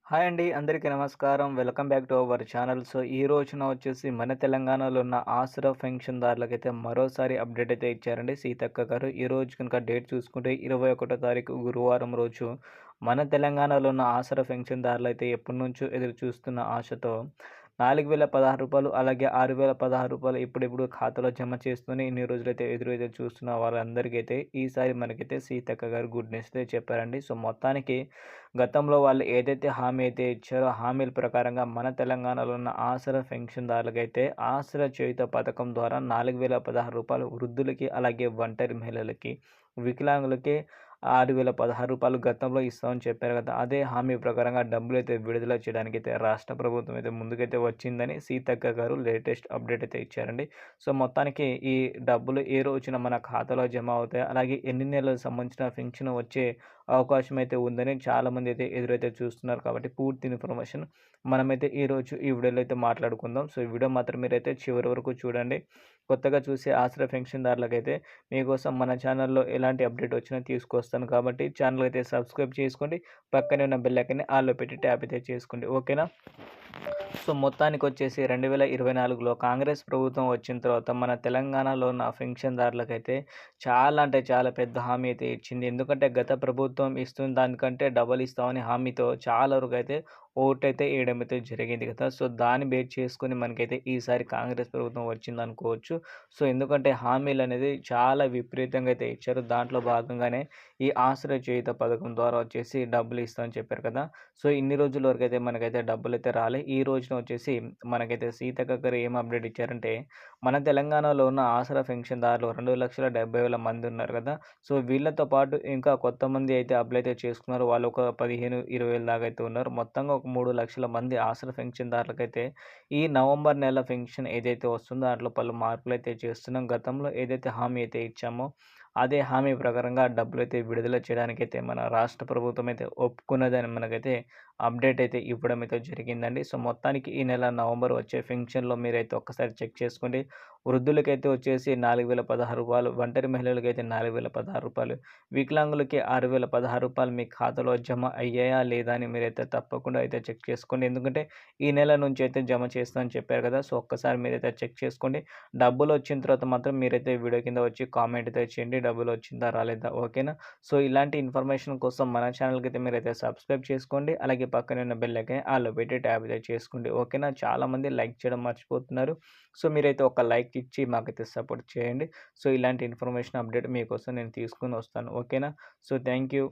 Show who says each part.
Speaker 1: Hi అండి. అందరికీ నమస్కారం. Welcome back to our channel. ఈ రోజున వచ్చేసి మన తెలంగాణలో ఉన్న ఆసరా పెన్షన్‌దారులకైతే మరోసారి అప్డేట్ అయితే ఇచ్చారండి సీతక్క గారు. ఈరోజు కనుక డేట్ చూసుకుంటే 21 తారీఖు గురువారం రోజు మన తెలంగాణలో ఉన్న ఆసరా పెన్షన్‌దారులైతే ఎప్పటినుంచో ఎదురు చూస్తున్న ఆశతో రూ. 4016 అలాగే రూ. 6016 ఇప్పుడిప్పుడు ఖాతాలో జమ చేస్తూనే ఇన్ని రోజులైతే ఎదురైతే చూస్తున్న వాళ్ళందరికైతే ఈసారి మనకైతే సీతక్క గారు గుడ్ న్యూస్ అయితే చెప్పారండి. మొత్తానికి గతంలో వాళ్ళు ఏదైతే హామీ అయితే ఇచ్చారో, హామీల ప్రకారంగా మన తెలంగాణలో ఉన్న ఆసరా పెన్షన్‌దారులకైతే ఆసరా చేయూత పథకం ద్వారా రూ. 4016 వృద్ధులకి, అలాగే ఒంటరి మహిళలకి, వికలాంగులకి రూ. 6016 గతంలో ఇస్తామని చెప్పారు కదా! అదే హామీ ప్రకారంగా డబ్బులైతే విడుదల చేయడానికైతే రాష్ట్ర ప్రభుత్వం అయితే ముందుకైతే వచ్చిందని సీతక్క గారు లేటెస్ట్ అప్డేట్ అయితే ఇచ్చారండి. మొత్తానికి ఈ డబ్బులు ఏ రోజున మన ఖాతాలో జమ అవుతాయి, అలాగే ఎన్ని నెలలకు సంబంధించిన పెన్షన్ వచ్చే అవకాశం అయితే ఉందని చాలామంది అయితే ఎదురైతే చూస్తున్నారు. కాబట్టి పూర్తి ఇన్ఫర్మేషన్ మనమైతే ఈరోజు ఈ వీడియోలో అయితే మాట్లాడుకుందాం. ఈ వీడియో మాత్రం మీరైతే చివరి వరకు చూడండి. కొత్తగా చూసే ఆసరా పెన్షన్‌దారులకైతే మీకోసం మన ఛానల్‌లో ఎలాంటి అప్డేట్ వచ్చినా తీసుకొస్తాను కాబట్టి ఛానల్ అయితే సబ్స్క్రైబ్ చేసుకోండి. పక్కనే ఉన్న బెల్ ఐకాన్‌ని ఆల్‌లో పెట్టి ట్యాప్ అయితే చేసుకోండి. ఓకేనా? మొత్తానికొచ్చేసి 2024లో కాంగ్రెస్ ప్రభుత్వం వచ్చిన తర్వాత మన తెలంగాణలో ఉన్న పెన్షన్‌దారులకైతే చాలా అంటే చాలా పెద్ద హామీ అయితే ఇచ్చింది. ఎందుకంటే గత ప్రభుత్వం ఇస్తున్న దానికంటే డబల్ ఇస్తామని హామీతో చాలా వరకైతే ఓటైతే ఏయడం అయితే జరిగింది కదా! దాన్ని బేస్ చేసుకొని మనకైతే ఈసారి కాంగ్రెస్ ప్రభుత్వం వచ్చిందనుకోవచ్చు. ఎందుకంటే హామీలనేది చాలా విపరీతంగా అయితే ఇచ్చారు. దాంట్లో భాగంగానే ఈ ఆసరా చేయూత పథకం ద్వారా వచ్చేసి డబ్బులు ఇస్తామని చెప్పారు కదా! ఇన్ని రోజుల వరకైతే మనకైతే డబ్బులైతే రాలే. ఈ రోజున వచ్చేసి మనకైతే సీతక్క గారు ఏం అప్డేట్ ఇచ్చారంటే, మన తెలంగాణలో ఉన్న ఆసరా పెన్షన్‌దారులు 2,70,000 మంది ఉన్నారు కదా! వీళ్ళతో పాటు ఇంకా కొంతమంది అయితే అప్లై అయితే చేసుకున్నారు. వాళ్ళు ఒక 15, 20,000 దాకా అయితే ఉన్నారు. మొత్తంగా ఒక 3,00,000 మంది ఆసరా పెన్షన్‌దారులకైతే ఈ నవంబర్ నెల పెన్షన్ ఏదైతే వస్తుందో దాంట్లో పలు మార్పులైతే చేస్తున్నాం. గతంలో ఏదైతే హామీ అయితే ఇచ్చామో అదే హామీ ప్రకారంగా డబ్బులైతే విడుదల చేయడానికైతే మన రాష్ట్ర ప్రభుత్వం అయితే ఒప్పుకున్నదని మనకైతే అప్డేట్ అయితే ఇవ్వడం అయితే జరిగిందండి. మొత్తానికి ఈ నెల నవంబర్ వచ్చే పెన్షన్‌లో మీరైతే ఒక్కసారి చెక్ చేసుకోండి. వృద్ధులకైతే వచ్చేసి రూ. 4,016, ఒంటరి మహిళలకైతే రూ. 4,016, వికలాంగులకి రూ. 6,016 మీ ఖాతాలో జమ అయ్యాయా లేదా అని మీరైతే తప్పకుండా అయితే చెక్ చేసుకోండి. ఎందుకంటే ఈ నెల నుంచి అయితే జమ చేస్తామని చెప్పారు కదా! ఒక్కసారి మీరైతే చెక్ చేసుకోండి. డబ్బులొచ్చిన తర్వాత మాత్రం మీరైతే వీడియో కింద వచ్చి కామెంట్ అయితే చేయండి. డబ్బులొచ్చిందా? రాలేదా? ఓకేనా? ఇలాంటి ఇన్ఫర్మేషన్ కోసం మన ఛానల్‌కైతే మీరైతే సబ్స్క్రైబ్ చేసుకోండి. అలాగే పక్కనే ఉన్న బెల్ ఐకాన్ ఆల్‌లో పెట్టి ట్యాప్ అయితే చేసుకోండి. ఓకేనా? చాలామంది లైక్ చేయడం మర్చిపోతున్నారు. మీరైతే ఒక లైక్ ఇచ్చి మాకైతే సపోర్ట్ చేయండి. ఇలాంటి ఇన్ఫర్మేషన్ అప్డేట్ మీకోసం నేను తీసుకొని వస్తాను. ఓకేనా? Thank you.